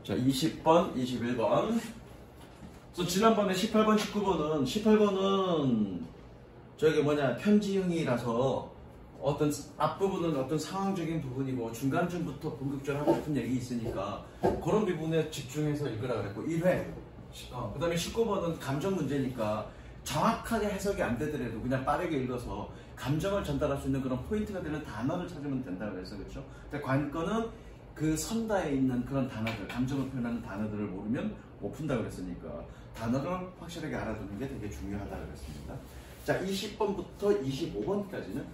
자, 20번, 21번. 그래서 지난번에 18번, 18번은 저기 편지형이라서 어떤 앞부분은 어떤 상황적인 부분이고 중간쯤부터 본격적으로 하고 싶은 얘기 있으니까 그런 부분에 집중해서 읽으라 그랬고 1회. 그 다음에 19번은 감정 문제니까 정확하게 해석이 안 되더라도 그냥 빠르게 읽어서 감정을 전달할 수 있는 그런 포인트가 되는 단어를 찾으면 된다고 그랬어. 그렇죠? 근데 관건은 그 선다에 있는 그런 단어들, 감정을 표현하는 단어들을 모르면 못 푼다고 그랬으니까 단어를 확실하게 알아두는 게 되게 중요하다고 그랬습니다. 자, 20번부터 25번까지는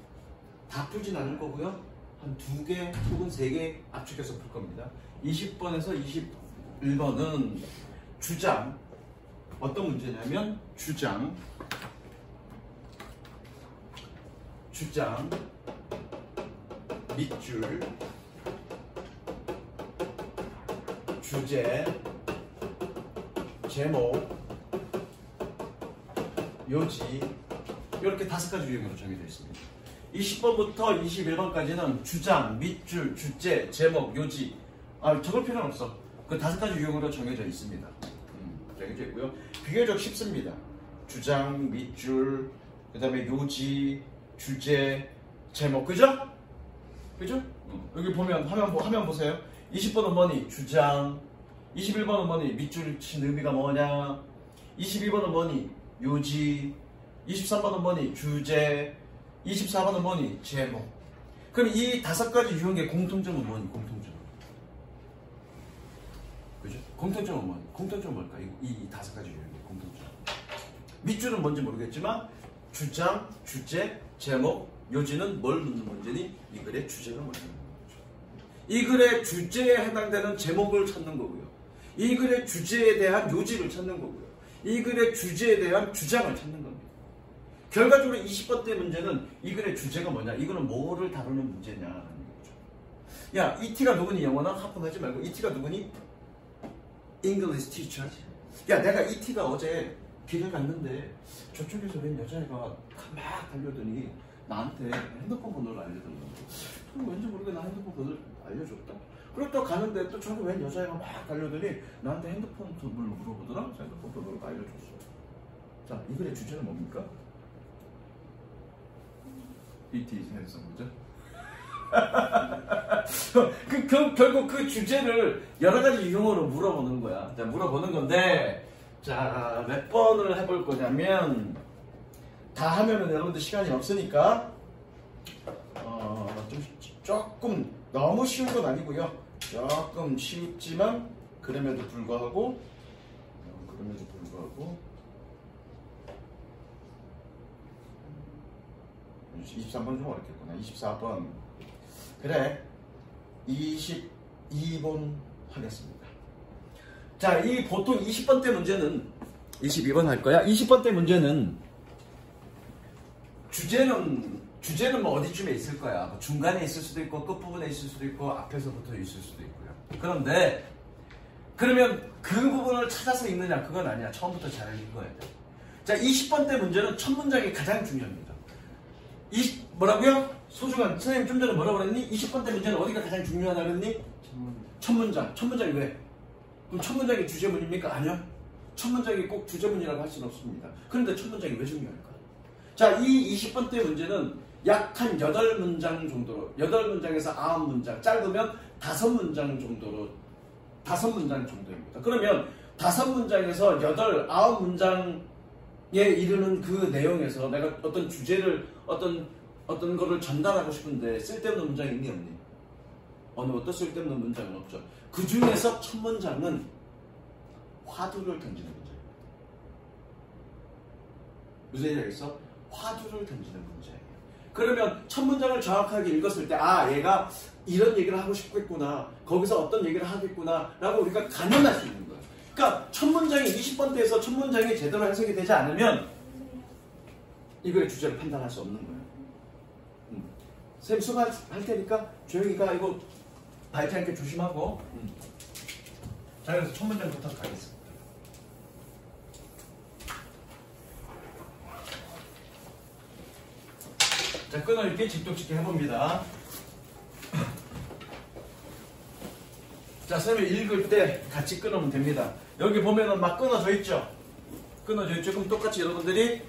다 풀진 않을 거고요. 한 2개 혹은 3개 압축해서 풀 겁니다. 20번에서 21번은 주장. 어떤 문제냐면 주장, 밑줄, 주제, 제목, 요지 이렇게 5가지 유형으로 정해져 있습니다. 20번부터 21번까지는 주장, 밑줄, 주제, 제목, 요지 적을 필요는 없어. 그 5가지 유형으로 정해져 있습니다. 정해져 있고요. 비교적 쉽습니다. 주장, 밑줄, 그 다음에 요지, 주제, 제목, 그죠? 그죠? 여기 보면 화면 보세요. 20번은 뭐니? 주장. 21번은 뭐니? 밑줄 친 의미가 뭐냐? 22번은 뭐니? 요지. 23번은 뭐니? 주제. 24번은 뭐니? 제목. 그럼 이 5가지 유형의 공통점은 뭐니? 공통점. 그죠? 공통점은 뭐니? 공통점은 뭘까? 이 5가지 유형의 공통점. 밑줄은 뭔지 모르겠지만 주장, 주제, 제목, 요지는 뭘 묻는 문제니? 이 글의 주제가 묻는 거죠. 이 글의 주제에 해당되는 제목을 찾는 거고요. 이 글의 주제에 대한 요지를 찾는 거고요. 이 글의 주제에 대한 주장을 찾는 겁니다. 결과적으로 20번째 문제는 이 글의 주제가 뭐냐? 이거는 뭐를 다루는 문제냐라는 거죠. 야, 이티가 누구니? 영어나 하품하지 말고 이티가 누구니? English teacher. 야, 내가 이티가 어제 길을 갔는데 저쪽에서 웬 여자애가 막 달려더니 나한테 핸드폰 번호를 알려달라고. 왠지 모르게 나 핸드폰 번호를 알려줬다. 그리고 또 가는데 또 저기 웬 여자애가 막 달려더니 나한테 핸드폰 번호를 물어보더라. 핸드폰 번호를 알려줬어. 자, 이 글의 주제는 뭡니까? 이티 생성, 그죠? 결국 그 주제를 여러 가지 유형으로 물어보는 거야. 자, 물어보는 건데, 자, 몇 번을 해볼 거냐면, 다 하면은 여러분들 시간이 없으니까, 조금 너무 쉬운 건 아니고요. 조금 쉽지만, 그럼에도 불구하고, 23번 좀 어렵겠구나. 24번. 그래. 22번 하겠습니다. 자, 이 보통 20번 때 문제는 22번 할 거야. 20번 때 문제는 주제는 뭐 어디쯤에 있을 거야. 뭐 중간에 있을 수도 있고 끝부분에 있을 수도 있고 앞에서부터 있을 수도 있고요. 그런데 그러면 그 부분을 찾아서 읽느냐? 그건 아니야. 처음부터 잘 읽어야 돼. 자, 20번 때 문제는 첫 문장이 가장 중요합니다. 뭐라고요? 소중한 선생님 좀 전에 뭐라고 그랬니? 20번 때 문제는 어디가 가장 중요하다 그랬니? 첫 문장. 첫 문장이 왜? 그럼 첫 문장이 주제문입니까? 아니요. 첫 문장이 꼭 주제문이라고 할 수는 없습니다. 그런데 첫 문장이 왜 중요할까? 자, 이 20번 때 문제는 약 한 8문장 정도로, 8문장에서 9문장, 짧으면 5문장 정도로, 5문장 정도입니다. 그러면 5문장에서 8, 9문장에 이르는 그 내용에서 내가 어떤 주제를, 어떤 거를 전달하고 싶은데 쓸데없는 문장이 있니 없니? 어느 것도 쓸데없는 문장은 없죠. 그 중에서 첫 문장은 화두를 던지는 문제입니다. 무슨 얘기 하겠어? 화두를 던지는 문제예요. 그러면 첫 문장을 정확하게 읽었을 때, 아, 얘가 이런 얘기를 하고 싶겠구나, 거기서 어떤 얘기를 하겠구나 라고 우리가 가늠할 수 있는 거예요. 그러니까 첫 문장이 20번대에서 첫 문장이 제대로 해석이 되지 않으면 이거의 주제를 판단할 수 없는 거예요. 선생님 수고할 테니까 조용히 가. 이거 밟지 않게 조심하고. 자, 그래서 첫 문장부터 가겠습니다. 자, 끊어읽기, 집독짓기 해봅니다. 자, 자, 선생님이 읽을 때 같이 끊으면 됩니다. 여기 보면은 막 끊어져 있죠? 끊어져 있죠? 그럼 똑같이 여러분들이,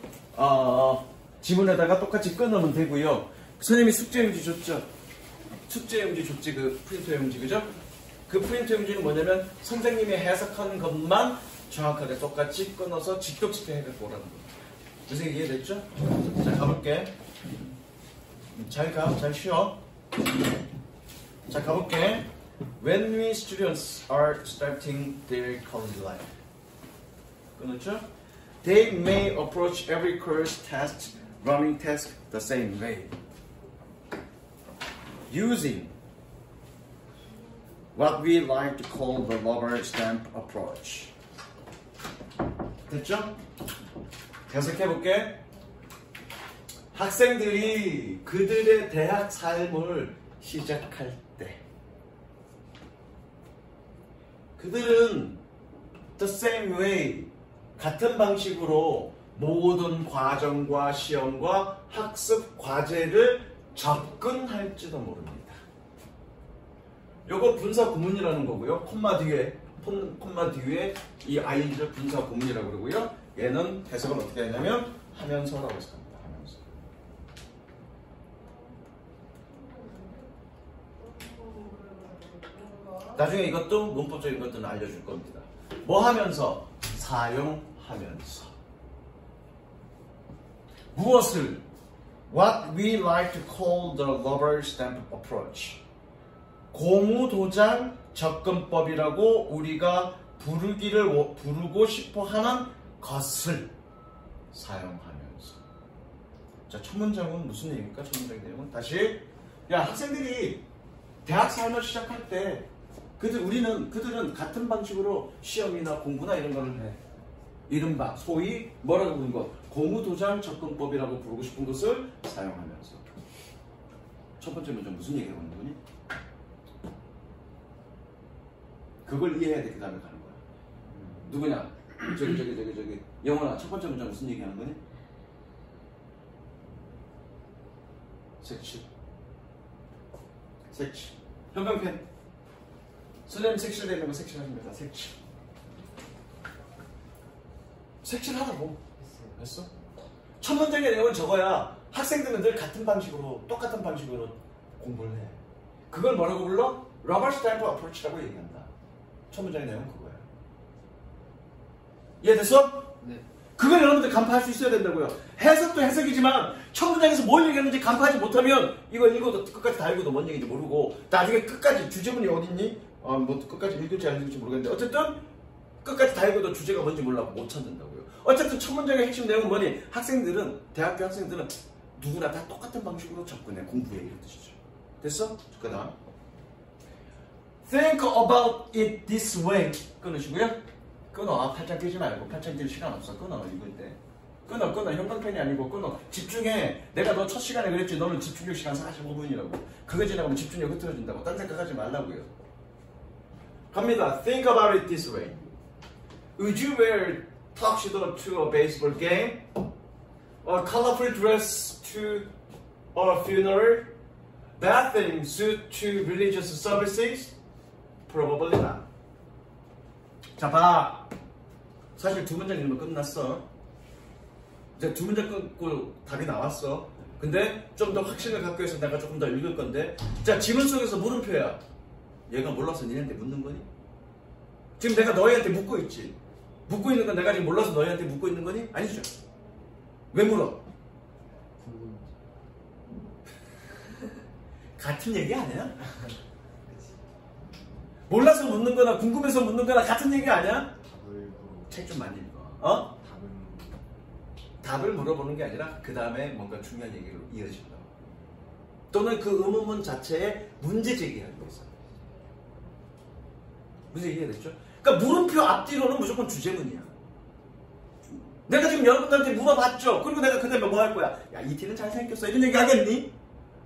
지문에다가 똑같이 끊으면 되고요. 선생님이 숙제용지 줬죠? 숙제용지 줬지, 그 프린터 용지, 그죠? 그 프린터 용지는 뭐냐면 선생님이 해석한 것만 정확하게 똑같이 끊어서 직접 해갖고 오라는 거예요. 무슨 얘기 이해됐죠? 자, 가볼게. 잘 가, 잘 쉬어. 자, 가볼게. When we students are starting their college life, 끊었죠? They may approach every course, test, running task the same way, using what we like to call the rubber stamp approach. 됐죠? 해석해볼게. 학생들이 그들의 대학 삶을 시작할 때 그들은 the same way, 같은 방식으로 모든 과정과 시험과 학습 과제를 접근할지도 모릅니다. 요거 분사 구문이라는 거고요. 콤마 뒤에 이 ing를 분사 구문이라고 그러고요. 얘는 해석은 어떻게 하냐면 하면서라고 해석합니다. 하면서. 나중에 이것도 문법적인 것들은 알려줄 겁니다. 뭐 하면서? 사용하면서. 무엇을? What we like to call the rubber stamp approach. 고무도장 접근법이라고 우리가 부르고 싶어 하는 것을 사용하면서. 자, 첫 문장은 무슨 얘기입니까? 첫 문장 내용은 다시. 야, 학생들이 대학 삶을 시작할 때 그들은 같은 방식으로 시험이나 공부나 이런 거를 해. 이른바 소위 뭐라고 부르는 것? 고무도장 접근법이라고 부르고 싶은 것을 사용하면서. 첫 번째 문장 무슨 얘기하고 있는 거니? 그걸 이해해야 돼. 그 다음에 가는 거야. 누구냐? 저기 영원아, 첫 번째 문장 무슨 얘기하는 거니? 색칠. 형광펜. 선생님 색칠되는 거 색칠하십니다. 색칠하라고. 했어? 첫 문장의 내용은 저거야. 학생들은 늘 똑같은 방식으로 공부를 해. 그걸 뭐라고 불러? 러버 스탬프 어프로치라고 얘기한다. 첫 문장의 내용은 그거야. 이해됐어? 네. 그걸 여러분들 간파할 수 있어야 된다고요. 해석도 해석이지만 첫 문장에서 뭘 얘기하는지 간파하지 못하면 이거 읽어도 끝까지 다 읽어도 뭔 얘기인지 모르고 나중에 끝까지 주제문이 어딨니? 뭐 끝까지 읽을지 안 읽을지 모르겠는데 어쨌든 끝까지 다 읽어도 주제가 뭔지 몰라고 못 찾는다고요. 어쨌든 첫 문장의 핵심 내용은 뭐니? 대학교 학생들은 누구나 다 똑같은 방식으로 접근해. 공부해. 이런 뜻이죠. 됐어? 그 다음 Think about it this way. 끊으시고요. 끊어. 팔짱 끼지 말고. 팔짱 낄 시간 없어. 끊어. 읽을 때. 끊어. 형광펜이 아니고 끊어. 집중해. 내가 너 첫 시간에 그랬지. 너는 집중력 시간 45분이라고. 그거 지나가면 집중력 흐트러진다고. 딴 생각하지 말라고요. 갑니다. Think about it this way. Would you wear tuxedo to a baseball game? A colorful dress to a funeral? Bathing suit to religious services? Probably not. 자, 봐. 사실 두 문장 읽으면 끝났어. 이제 두 문장 끊고 답이 나왔어. 근데 좀 더 확신을 갖고 해서 내가 조금 더 읽을 건데. 자, 지문 속에서 물음표야. 얘가 몰라서 니네한테 묻는 거니? 지금 내가 너희한테 묻고 있지. 묻고 있는 건 내가 지금 몰라서 너희한테 묻고 있는 거니? 아니죠. 왜 물어? 같은 얘기 아니야? 몰라서 묻는 거나 궁금해서 묻는 거나 같은 얘기 아니야? 책 좀 많이 읽어. 어? 답을 물어보는 게 아니라 그 다음에 뭔가 중요한 얘기로 이어진다. 또는 그 의문문 자체에 문제 제기하기 위해서. 무슨 얘기 이해됐죠? 그러니까 물음표 앞뒤로는 무조건 주제문이야. 내가 지금 여러분들한테 물어봤죠? 그리고 내가 그 다음에 뭐 할 거야? 야, 이 티는 잘생겼어. 이런 얘기 하겠니?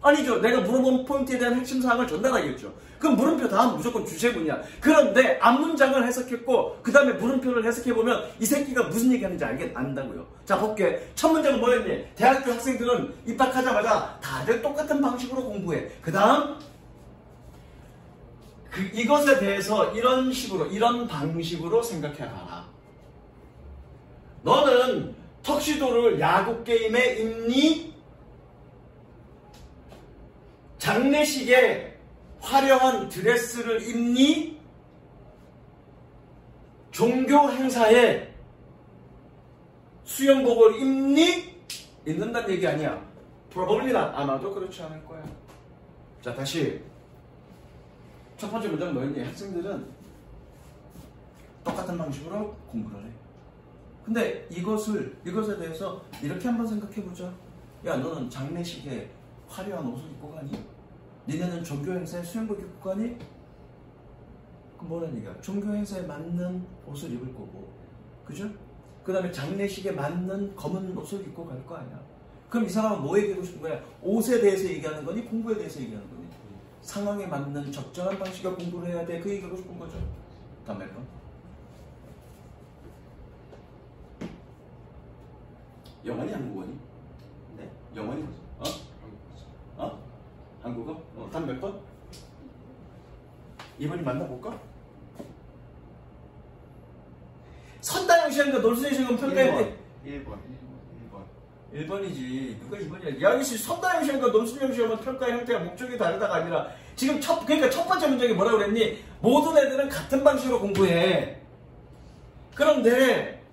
아니죠. 내가 물어본 포인트에 대한 핵심 사항을 전달하겠죠. 그럼 물음표 다음 무조건 주제문이야. 그런데 앞문장을 해석했고 그 다음에 물음표를 해석해보면 이 새끼가 무슨 얘기하는지 안다고요. 자, 볼게. 첫 문장은 뭐였니? 대학교 학생들은 입학하자마자 다들 똑같은 방식으로 공부해. 그 다음 이것에 대해서 이런 식으로, 이런 방식으로 생각해봐라. 너는 턱시도를 야구 게임에 입니? 장례식에 화려한 드레스를 입니? 종교 행사에 수영복을 입니? 입는다는 얘기 아니야. probably not. 아마도 그렇지 않을 거야. 자, 다시 첫 번째 문제는 뭐였니? 학생들은 똑같은 방식으로 공부를 해. 근데 이것에 대해서 이렇게 한번 생각해보자. 야, 너는 장례식에 화려한 옷을 입고 가니? 니네는 종교 행사에 수영복 입고 가니? 그럼 뭐라는 얘기야? 종교 행사에 맞는 옷을 입을 거고, 그죠? 그 다음에 장례식에 맞는 검은 옷을 입고 갈 거 아니야. 그럼 이 사람은 뭐 얘기하고 싶은 거야? 옷에 대해서 얘기하는 거니? 공부에 대해서 얘기하는 거니? 상황에 맞는 적절한 방식의 공부를 해야 돼. 그 얘기하고 싶은 거죠. 다음 몇 번? 영어니 한국어니? 네? 영어니? 한국어? 다음 몇 번? 2번이 만나볼까? 선다형 시험과 논술형 시험 평가해야 돼. 1번이지. 누가 2번이야? 야, 이씨 선다형 시험과 논술형 시험은 평가의 형태가 목적이 다르다가 아니라 지금 그러니까 첫 번째 문제가 뭐라고 그랬니? 모든 애들은 같은 방식으로 공부해. 그런데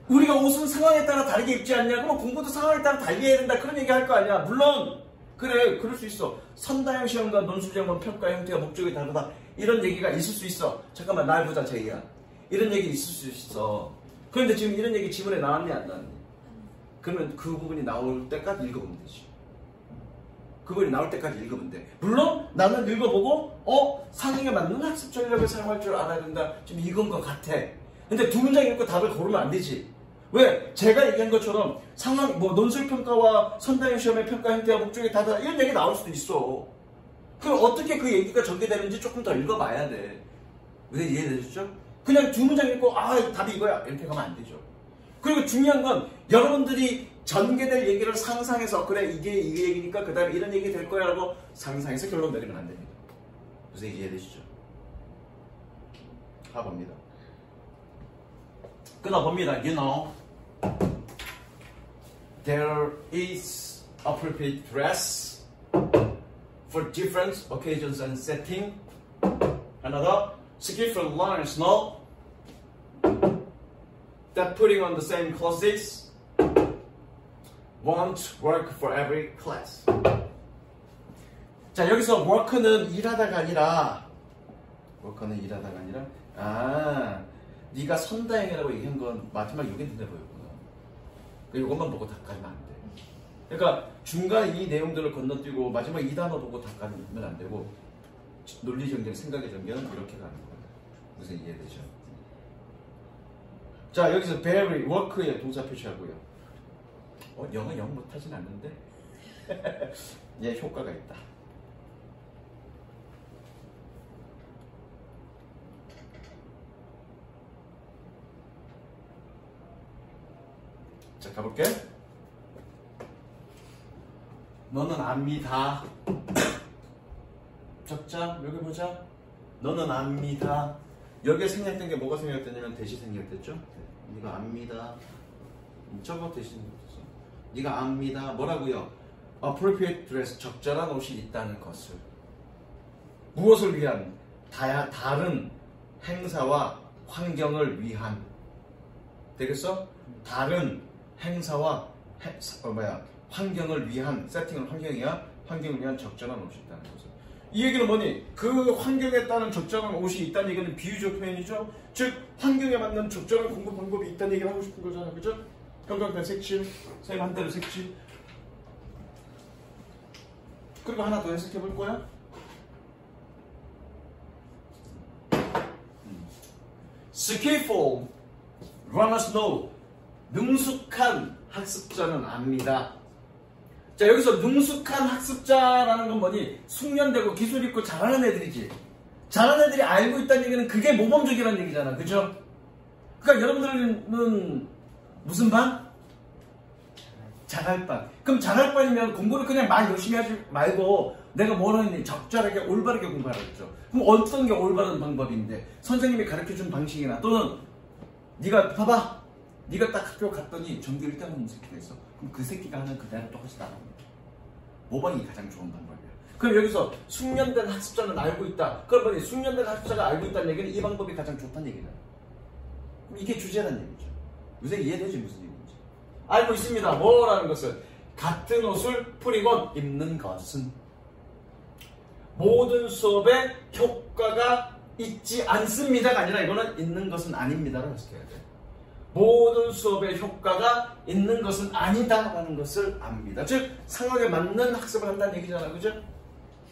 우리가 옷은 상황에 따라 다르게 입지 않냐? 그럼 공부도 상황에 따라 다르게 해야 된다. 그런 얘기 할 거 아니야. 물론 그래, 그럴 수 있어. 선다형 시험과 논술형은 평가의 형태가 목적이 다르다. 이런 얘기가 있을 수 있어. 잠깐만, 날 보자, 제이야. 이런 얘기 있을 수 있어. 그런데 지금 이런 얘기 지문에 나왔니, 안 나왔니? 그러면 그 부분이 나올 때까지 읽어보면 되지. 그 부분이 나올 때까지 읽으면 돼. 물론 나는 읽어보고 상황에 맞는 학습 전략을 사용할 줄 알아야 된다. 좀 이건 것 같아. 근데 두 문장 읽고 답을 고르면 안 되지. 왜? 제가 얘기한 것처럼 논술평가와 선다형 시험의 평가 형태와 목적이 다르다. 이런 얘기 나올 수도 있어. 그럼 어떻게 그 얘기가 전개되는지 조금 더 읽어봐야 돼. 왜 이해되셨죠? 그냥 두 문장 읽고 답이 이거야. 이렇게 가면 안 되죠. 그리고 중요한 건 여러분들이 전개될 얘기를 상상해서 그래 이게 얘기니까 그 다음에 이런 얘기 될 거야 라고 상상해서 결론 내리면 안 됩니다. 무슨 얘기 이해되시죠? 가봅니다. 끊어봅니다. You know, there is appropriate dress for different occasions and setting. Another, skillful learners know that putting on the same clothes won't work for every class. 자, 여기서 work는 일하다가 아니라 네가 선다형이라고 얘기한 건 마지막 요게 눈에 보였구나. 이것만 보고 답 가면 안 돼. 그러니까 중간 이 내용들을 건너뛰고 마지막 이 단어 보고 답 가면 안 되고 논리 전개, 생각의 전개는 이렇게 가는 거야. 무슨 이해되죠? 자, 여기서 very, work의 동사 표시하고요. 영어 영 못하진 않는데 얘 효과가 있다. 자, 가볼게. 너는 압니다. 적자, 여기 보자. 너는 압니다. 여기에 생략된 게 뭐가 생략됐냐면 대시 생략됐죠? 네가 압니다. 저거 대신 생략됐어. 네가 압니다. 뭐라고요? appropriate dress, 적절한 옷이 있다는 것을. 무엇을 위한? 다른 행사와 환경을 위한. 되겠어? 다른 행사와 환경을 위한, 세팅은 환경을 위한 적절한 옷이 있다는 것을. 이 얘기는 뭐니? 그 환경에 따른 적절한 옷이 있다는 얘기는 비유적 표현이죠. 즉 환경에 맞는 적절한 공부 방법이 있다는 얘기를 하고 싶은 거잖아. 그죠? 형광펜 색칠, 선생님 한 대로 색칠. 그리고 하나 더 해석해 볼 거야. skillful runners know. 능숙한 학습자는 압니다. 자, 여기서 능숙한 학습자라는 건 뭐니? 숙련되고 기술 있고 잘하는 애들이지. 잘하는 애들이 알고 있다는 얘기는 그게 모범적이라는 얘기잖아. 그죠? 그러니까 여러분들은 무슨 반? 잘할 반. 그럼 잘할 반이면 공부를 그냥 막 열심히 하지 말고 내가 뭘 했니? 적절하게 올바르게 공부하라 했죠. 그럼 어떤 게 올바른 방법인데 선생님이 가르쳐준 방식이나 또는 네가 봐봐, 네가 딱 학교 갔더니 전교 1등 하는 새끼가 있어. 그럼 그 새끼가 하는 그대로 똑같이 따라합니다. 모방이 가장 좋은 방법이야. 그럼 여기서 숙련된 학습자는 알고 있다. 그러면 숙련된 학습자가 알고 있다는 얘기는 이 방법이 가장 좋다는 얘기잖아. 그럼 이게 주제라는 얘기죠. 요새 이해되지 무슨 얘기인지. 알고 있습니다. 뭐라는 것은 같은 옷을 풀이건 입는 것은 모든 수업에 효과가 있지 않습니다가 아니라 이거는 있는 것은 아닙니다라고 해석해야 돼. 모든 수업에 효과가 있는 것은 아니다라는 것을 압니다. 즉 상황에 맞는 학습을 한다는 얘기잖아. 그죠?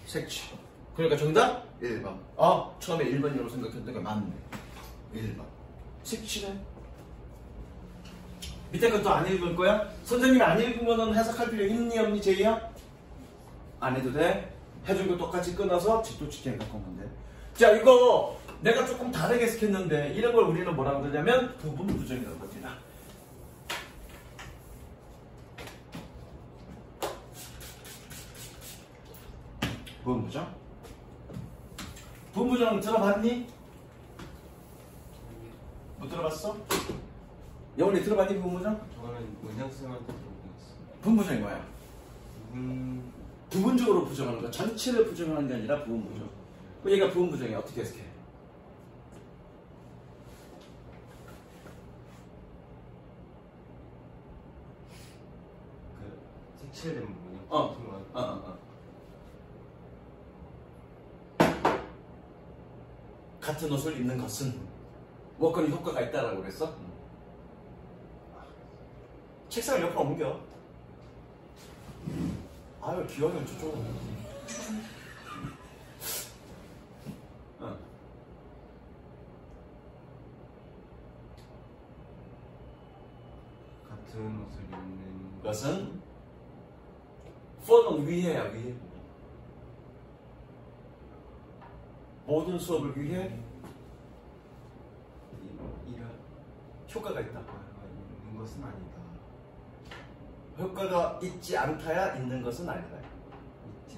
색치. 그러니까 정답 1번. 처음에 1번이라고 생각했던 게 맞네. 1번. 색치네. 밑에 것도 안 읽을 거야? 선생님이 안 읽으면 해석할 필요 있니 없니 제이야? 안 해도 돼. 해준 거 똑같이 끊어서 또 직행 갖고 오면 돼. 자, 이거 내가 조금 다르게 해석했는데 이런 걸 우리는 뭐라고 그러냐면 부분 부정이라고 합니다. 부분 부정? 부분 부정 들어봤니? 못 들어봤어? 영훈이 들어봤니 부분 부정? 저는 원장쌤한테 들어보겠어요. 부분 부정이 뭐야? 부분적으로 부정하는 거, 전체를 부정하는 게 아니라 부분 부정. 그럼 얘가 부분 부정이야. 어떻게 해석해? 그 색칠된 부분이요? 같은 옷을 입는 것은 무엇건 효과가 있다라고 그랬어? 책상을 옆으로 옮겨. 아유, 기억이 저쪽. 같은 옷을 입는 것은 for는 위해야, 위해. 모든 수업을 위해 이런 효과가 있다. 있는 것은 아니다. 효과가 있지 않다야 있는 것은 아니다. 있지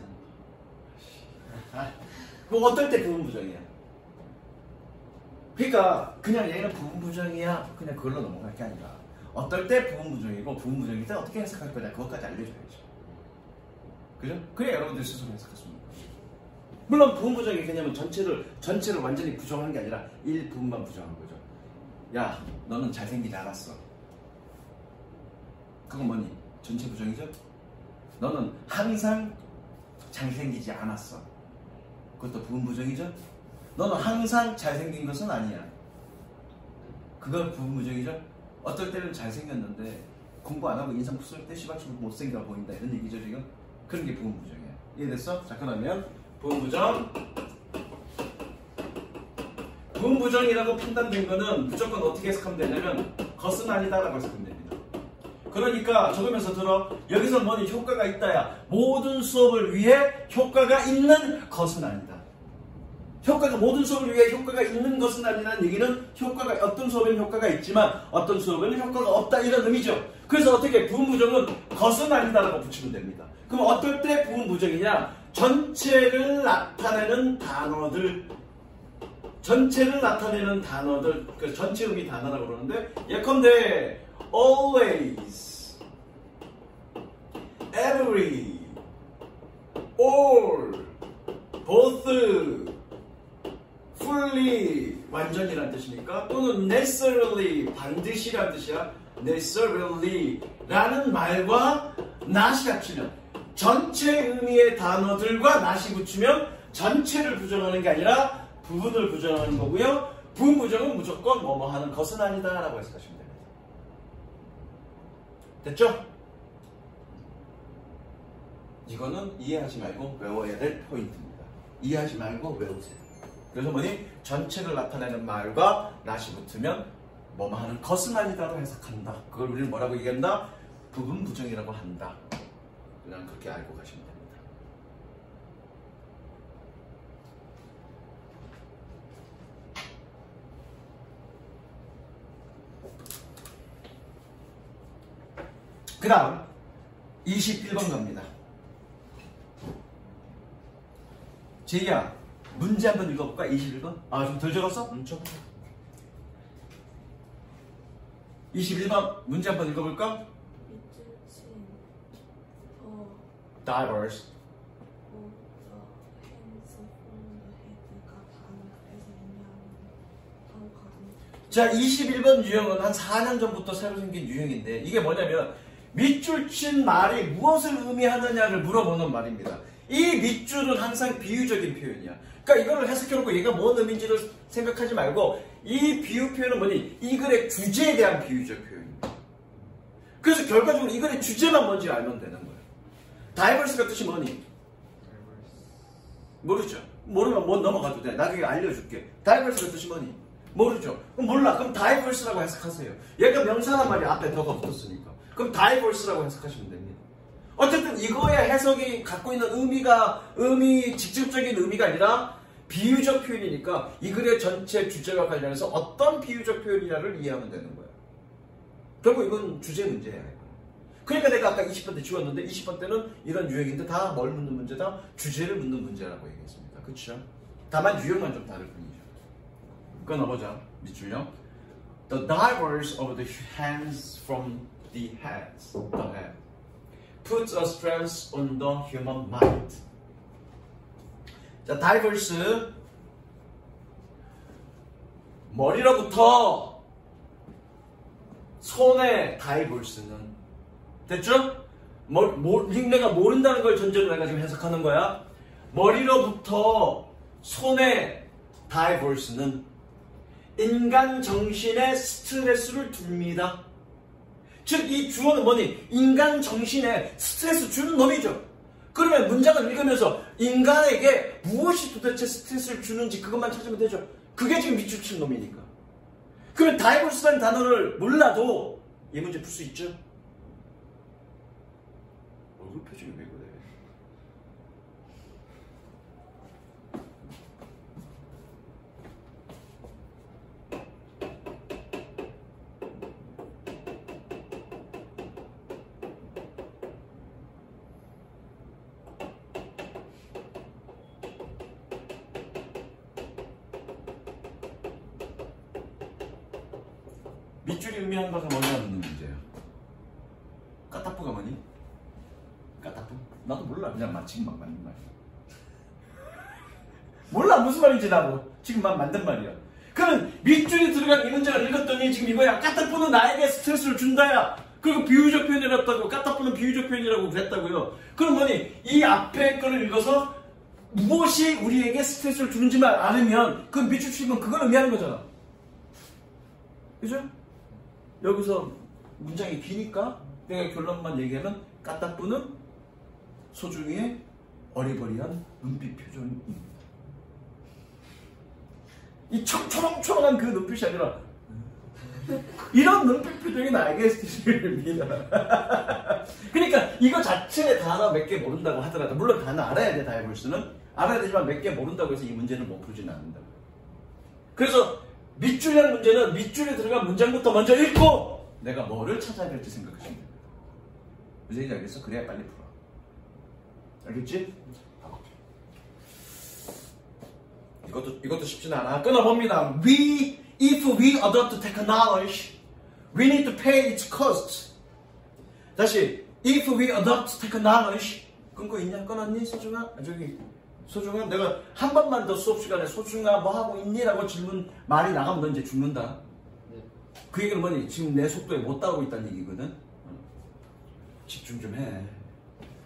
않다. 그럼 어떨 때 부분 부정이야? 그러니까 그냥 얘는 부분 부정이야 그냥 그걸로 넘어갈 게 아니라 어떨 때 부분 부정이고 부분 부정일 때 어떻게 해석할 거냐 그것까지 알려줘야지. 그죠? 그래야 여러분들 스스로 해석할 수 있는 거예요. 물론 부분 부정의 개념은 전체를 완전히 부정한 게 아니라 일부분만 부정한 거죠. 야, 너는 잘생기지 않았어. 그건 뭐니? 전체 부정이죠? 너는 항상 잘생기지 않았어. 그것도 부분 부정이죠? 너는 항상 잘생긴 것은 아니야. 그건 부분 부정이죠? 어떨 때는 잘생겼는데 공부 안 하고 인상 쓸 때 시발처럼 못생겨 보인다 이런 얘기죠 지금? 그런 게 부분 부정이야. 이해됐어? 자, 그러면 부분 부정. 부분 부정이라고 판단된 거는 무조건 어떻게 해석하면 되냐면 것은 아니다라고 해석하면 됩니다. 그러니까 적으면서 들어. 여기서 뭐니? 효과가 있다야. 모든 수업을 위해 효과가 있는 것은 아니다. 효과가 모든 수업을 위해 효과가 있는 것은 아니라는 얘기는 효과가 어떤 수업에는 효과가 있지만 어떤 수업에는 효과가 없다 이런 의미죠. 그래서 어떻게 부분 부정은 것은 아니다라고 붙이면 됩니다. 그럼 어떨 때 부분 부정이냐? 전체를 나타내는 단어들, 그 전체 의미 단어라고 그러는데 예컨대 always, every, all, both, fully, 완전이란 뜻이니까 또는 necessarily, 반드시란 뜻이야. necessarily 라는 말과 not이 합치면 전체 의미의 단어들과 not이 붙이면 전체를 부정하는 게 아니라 부분을 부정하는 거고요. 부분 부정은 무조건 뭐뭐 하는 것은 아니다 라고 해석하시면 됩니다. 됐죠? 이거는 이해하지 말고 외워야 될 포인트입니다. 이해하지 말고 외우세요. 그래서 뭐니? 전체를 나타내는 말과 not이 붙으면 뭐뭐 하는 것은 아니다로 해석한다. 그걸 우리는 뭐라고 얘기한다? 부분 부정이라고 한다. 그냥 그렇게 알고 가시면 됩니다. 그 다음 21번 갑니다. 제이야, 문제 한번 읽어볼까? 21번? 아, 좀 덜 적었어? 쳐. 21번 문제 한번 읽어볼까? Diverse. 자, 21번 유형은 한 4년 전부터 새로 생긴 유형인데 이게 뭐냐면 밑줄 친 말이 무엇을 의미하느냐를 물어보는 말입니다. 이 밑줄은 항상 비유적인 표현이야. 그러니까 이거를 해석해놓고 얘가 뭔 의미인지를 생각하지 말고 이 비유 표현은 뭐니? 이 글의 주제에 대한 비유적 표현입니다. 그래서 결과적으로 이 글의 주제만 뭔지 알면 되는 거예요. 다이버스가 뜻이 뭐니? 모르죠. 모르면 뭐 넘어가도 돼. 나중에 알려줄게. 다이버스가 뜻이 뭐니? 모르죠. 그럼 몰라. 그럼 다이버스라고 해석하세요. 얘가 명사란 말이 앞에 더가 붙었으니까. 그럼 다이버스라고 해석하시면 됩니다. 어쨌든 이거의 해석이 갖고 있는 직접적인 의미가 아니라 비유적 표현이니까 이 글의 전체 주제와 관련해서 어떤 비유적 표현이냐를 이해하면 되는 거예요. 결국 이건 주제 문제야. 그러니까 내가 아까 20번 때 지웠는데 20번 때는 이런 유형인데 다 뭘 묻는 문제다? 주제를 묻는 문제라고 얘기했습니다. 그렇죠? 다만 유형만 좀 다를 뿐이죠. 끊어보자. 밑줄요. The diverse of the hands from the heads. The head. Puts a stress on the human mind. 자, diverse. 머리로부터 손의 diverse는 됐죠? 내가 모른다는 걸 전제로 내가 지금 해석하는 거야. 머리로부터 손의 diverse는 인간 정신에 스트레스를 줍니다. 즉, 이 주어는 뭐니? 인간 정신에 스트레스 주는 놈이죠. 그러면 문장을 읽으면서 인간에게 무엇이 도대체 스트레스를 주는지 그것만 찾으면 되죠. 그게 지금 밑줄 친 놈이니까. 그러면 다이버스라는 단어를 몰라도 이 문제 풀 수 있죠? 얼굴 표정이 왜 그래? 밑줄이 의미하는 바가 뭐냐 묻는 문제예요. 까따프가 뭐니? 까따프? 나도 몰라. 그냥 지금 막 만든 말이야. 몰라 무슨 말인지 나도 지금 막 만든 말이야. 그럼 밑줄이 들어간 이 문제를 읽었더니 지금 이거야. 까따프는 나에게 스트레스를 준다야. 그리고 비유적 표현이라고 까따프는 비유적 표현이라고 그랬다고요. 그럼 뭐니? 이 앞에 거를 읽어서 무엇이 우리에게 스트레스를 주는지만 알으면 그 밑줄 치면 그걸 의미하는 거잖아. 그죠? 여기서 문장이 기니까 내가 결론만 얘기하면 까따뿌는 소중이의 어리버리한 눈빛 표정입니다. 이 초롱초롱한 그 눈빛이 아니라 이런 눈빛 표정이 나에게 스트레스를 줍니다. 그러니까 이거 자체의 단어 몇 개 모른다고 하더라도 물론 단어 알아야 돼. 다이버스는 알아야 되지만 몇 개 모른다고 해서 이 문제는 못 풀지는 않는다고요. 그래서 밑줄이라는 문제는 밑줄에 들어간 문장부터 먼저 읽고 내가 뭐를 찾아야 될지 생각하시면 됩니다. 무슨 얘기인지 알겠어? 그래야 빨리 풀어. 알겠지? 이것도 쉽지는 않아. 끊어봅니다. If we adopt technology, we need to pay its cost. 다시 If we adopt technology 끊고 있냐? 끊었니? 소중아? 소중아, 내가 한 번만 더 수업 시간에 소중아 뭐 하고 있니? 라고 질문 말이 나가면 너 이제 죽는다. 네. 그 얘기는 뭐니? 지금 내 속도에 못 따라오고 있다는 얘기거든. 집중 좀 해.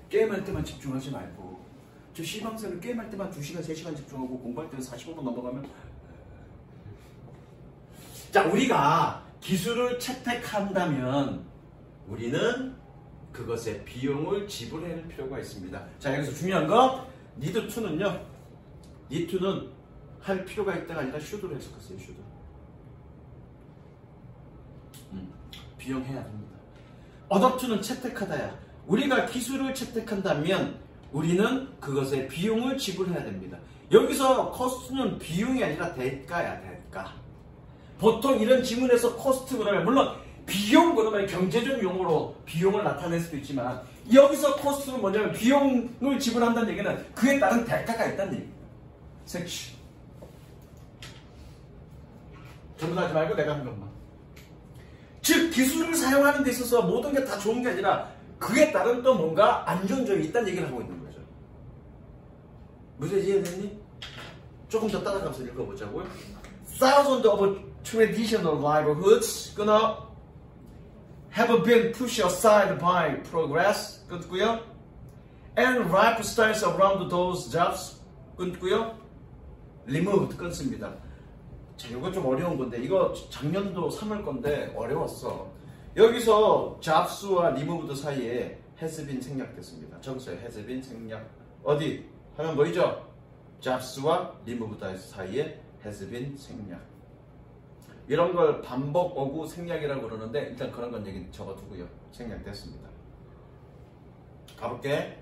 게임할 때만 집중하지 말고 저 시방새는 게임할 때만 2시간, 3시간 집중하고 공부할 때는 45분 넘어가면 자, 우리가 기술을 채택한다면 우리는 그것의 비용을 지불해야 할 필요가 있습니다. 자, 여기서 중요한 거 need to는요. need to는 할 필요가 있다가 아니라 should로 해석했어요. should. 비용해야 합니다. adopt는 채택하다야. 우리가 기술을 채택한다면 우리는 그것의 비용을 지불해야 됩니다. 여기서 cost는 비용이 아니라 대가야, 대가. 보통 이런 지문에서 cost 그러면 물론 비용 그러면 경제적 용어로 비용을 나타낼 수도 있지만 여기서 cost는 뭐냐면 비용을 지불한다는 얘기는 그에 따른 대가가 있다는 얘기입니다. section. 전부 다 하지 말고 내가 한 것만. 즉 기술을 사용하는 데 있어서 모든 게 다 좋은 게 아니라 그에 따른 또 뭔가 안 좋은 점이 있다는 얘기를 하고 있는 거죠. 무슨 이해됐니? 조금 더 따라가면서 읽어보자고요. Thousands of traditional livelihoods gonna have been pushed aside by progress. 끊고요. And lifestyles around those jobs. 끊고요. removed. 끊습니다. 자, 이거 좀 어려운 건데 이거 작년도 3월 건데 어려웠어. 여기서 jobs와 removed 사이에 has been 생략됐습니다. 적었어요. has been 생략. 어디? 하면 뭐이죠? jobs와 removed 사이에 has been 생략. 이런 걸 반복 어구 생략이라고 그러는데 일단 그런 건 얘기 적어두고요. 생략됐습니다. 가볼게.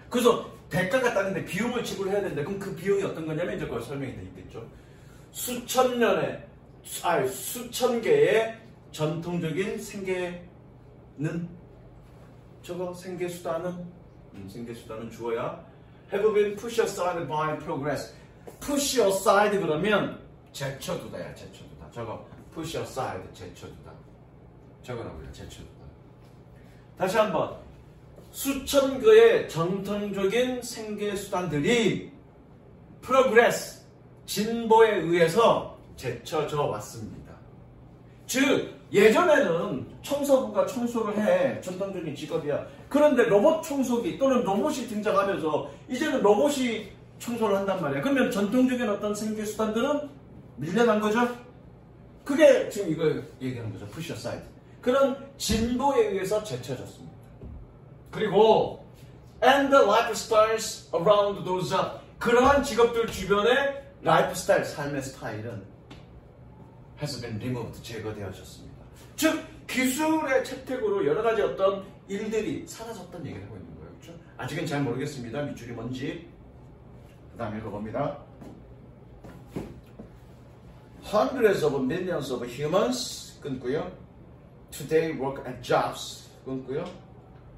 그래서 대가가 따는데 비용을 지불해야 되는데 그럼 그 비용이 어떤 거냐면 이제 그걸 설명이 돼 있겠죠. 수천 개의 전통적인 생계는 저거 생계수단은 주어야 have been pushed aside by progress. push aside 그러면 제쳐두다야. 제쳐두다. 저거 push aside 제쳐두다. 저거라고요. 제쳐두다. 다시 한번 수천 개의 전통적인 생계수단들이 progress 진보에 의해서 제쳐져 왔습니다. 즉 예전에는 청소부가 청소를 해. 전통적인 직업이야. 그런데 로봇 청소기 또는 로봇이 등장하면서 이제는 로봇이 청소를 한단 말이야. 그러면 전통적인 어떤 생계수단들은 밀려난 거죠. 그게 지금 이거 얘기하는 거죠. push aside. 그런 진보에 의해서 제쳐졌습니다. 그리고 and the lifestyles around those jobs. 그러한 직업들 주변의 라이프스타일, 삶의 스타일은 has been removed, 제거되어졌습니다. 즉 기술의 채택으로 여러 가지 어떤 일들이 사라졌다는 얘기를 하고 있는 거예요. 그렇죠? 아직은 잘 모르겠습니다. 밑줄이 뭔지. 그 다음에 읽어봅니다. Hundreds of millions of humans 끊고요. Today work at jobs 끊고요.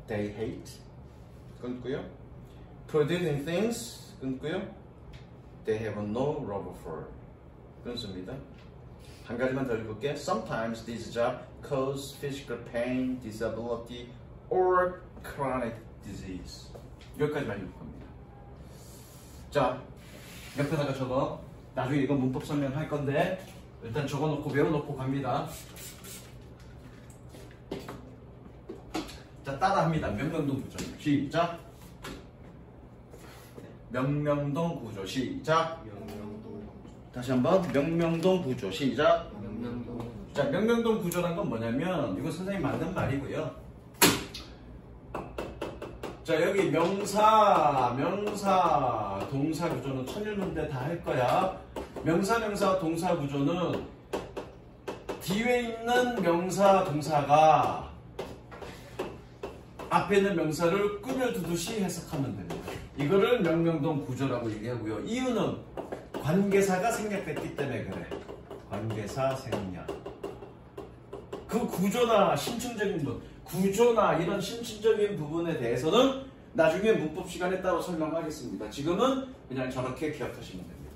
They hate 끊고요. Producing things 끊고요. They have no love for 끊습니다. 한 가지만 더 읽을게. Sometimes these jobs cause physical pain, disability, or chronic disease. 여기까지만 읽을 겁니다. 자, 옆에다가 적어. 나중에 이거 문법 설명할 건데 일단 적어놓고 외워놓고 갑니다. 자, 따라합니다. 명명동 구조. 시작. 명명동 구조. 시작. 다시 한번 명명동 구조. 시작. 자, 명명동 구조란 건 뭐냐면 이거 선생님 만든 말이고요. 자, 여기 명사, 동사 구조는 천일문제 다 할 거야. 명사, 동사 구조는 뒤에 있는 명사, 동사가 앞에 있는 명사를 꾸며두듯이 해석하면 됩니다. 이거를 명명동 구조라고 얘기하고요. 이유는 관계사가 생략됐기 때문에 그래. 관계사 생략. 그 구조나 신층적인 구조나 이런 신층적인 부분에 대해서는 나중에 문법 시간에 따로 설명하겠습니다. 지금은 그냥 저렇게 기억하시면 됩니다.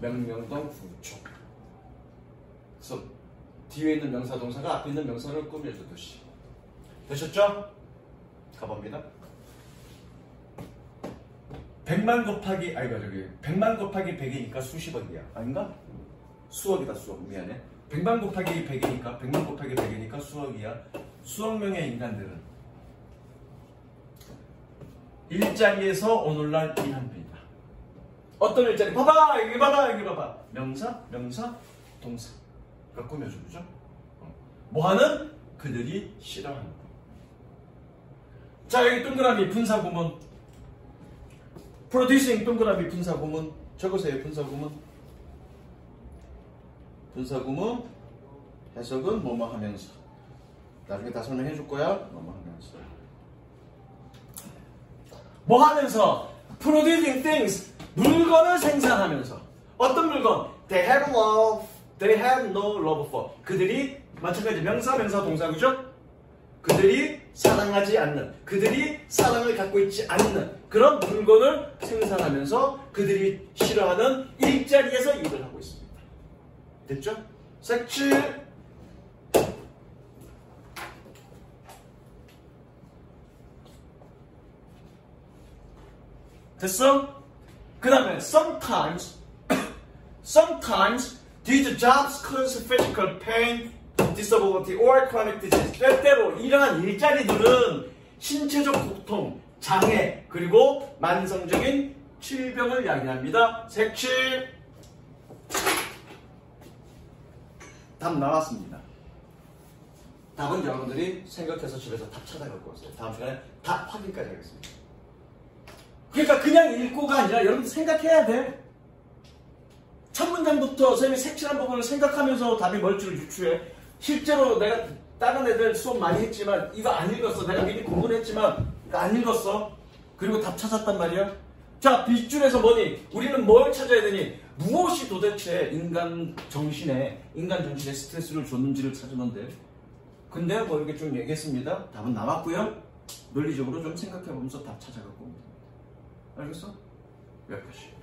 명명동 구조. 그래서 뒤에 있는 명사, 동사가 앞에 있는 명사를 꾸며주듯이. 되셨죠? 가봅니다. 100만 곱하기 100이니까 수십억이야. 아닌가? 수억이다, 수억. 미안해. 100만 곱하기 100이니까 100만 곱하기 100이니까 수억이야. 수억 명의 인간들은 일자리에서 오늘날 일합니다. 어떤 일자리? 봐봐! 여기 봐봐! 명사, 동사가 꾸며주죠. 뭐하는? 그들이 싫어하는 거. 자, 여기 동그라미 분사구문. producing 동그라미 분사구문. 적으세요. 분사구문. 해석은 뭐뭐 하면서. 나중에 다 설명해 줄 거야. 뭐뭐 하면서. 뭐 하면서? producing things. 물건을 생산하면서. 어떤 물건? They have love. They have no love for. 그들이 마찬가지 명사, 동사, 그죠? 그들이 사랑하지 않는, 그들이 사랑을 갖고 있지 않는 그런 물건을 생산하면서 그들이 싫어하는 일자리에서 일을 하고 있습니다. 됐죠? 색칠. 됐어? 그 다음에 sometimes due to jobs cause physical pain, disability or chronic disease. 때때로 이러한 일자리들은 신체적 고통, 장애, 그리고 만성적인 질병을 야기합니다. 색칠. 답 나왔습니다. 답은 여러분들이 생각해서 집에서 답 찾아갖고 오세요. 다음 시간에 답 확인까지 하겠습니다. 그러니까 그냥 읽고가 아니라 여러분들 생각해야 돼. 첫 문장부터 선생님이 색칠한 부분을 생각하면서 답이 뭘 줄 유추해. 실제로 내가 다른 애들 수업 많이 했지만 이거 안 읽었어. 내가 미리 공부는 했지만 이거 안 읽었어. 그리고 답 찾았단 말이야. 자, 빗줄에서 뭐니? 우리는 뭘 찾아야 되니? 무엇이 도대체 인간 정신에 스트레스를 줬는지를 찾으는데. 근데 뭐 이렇게 좀 얘기했습니다. 답은 나왔고요. 논리적으로 좀 생각해보면서 답 찾아갖고 옵니다. 알겠어? 여기까지.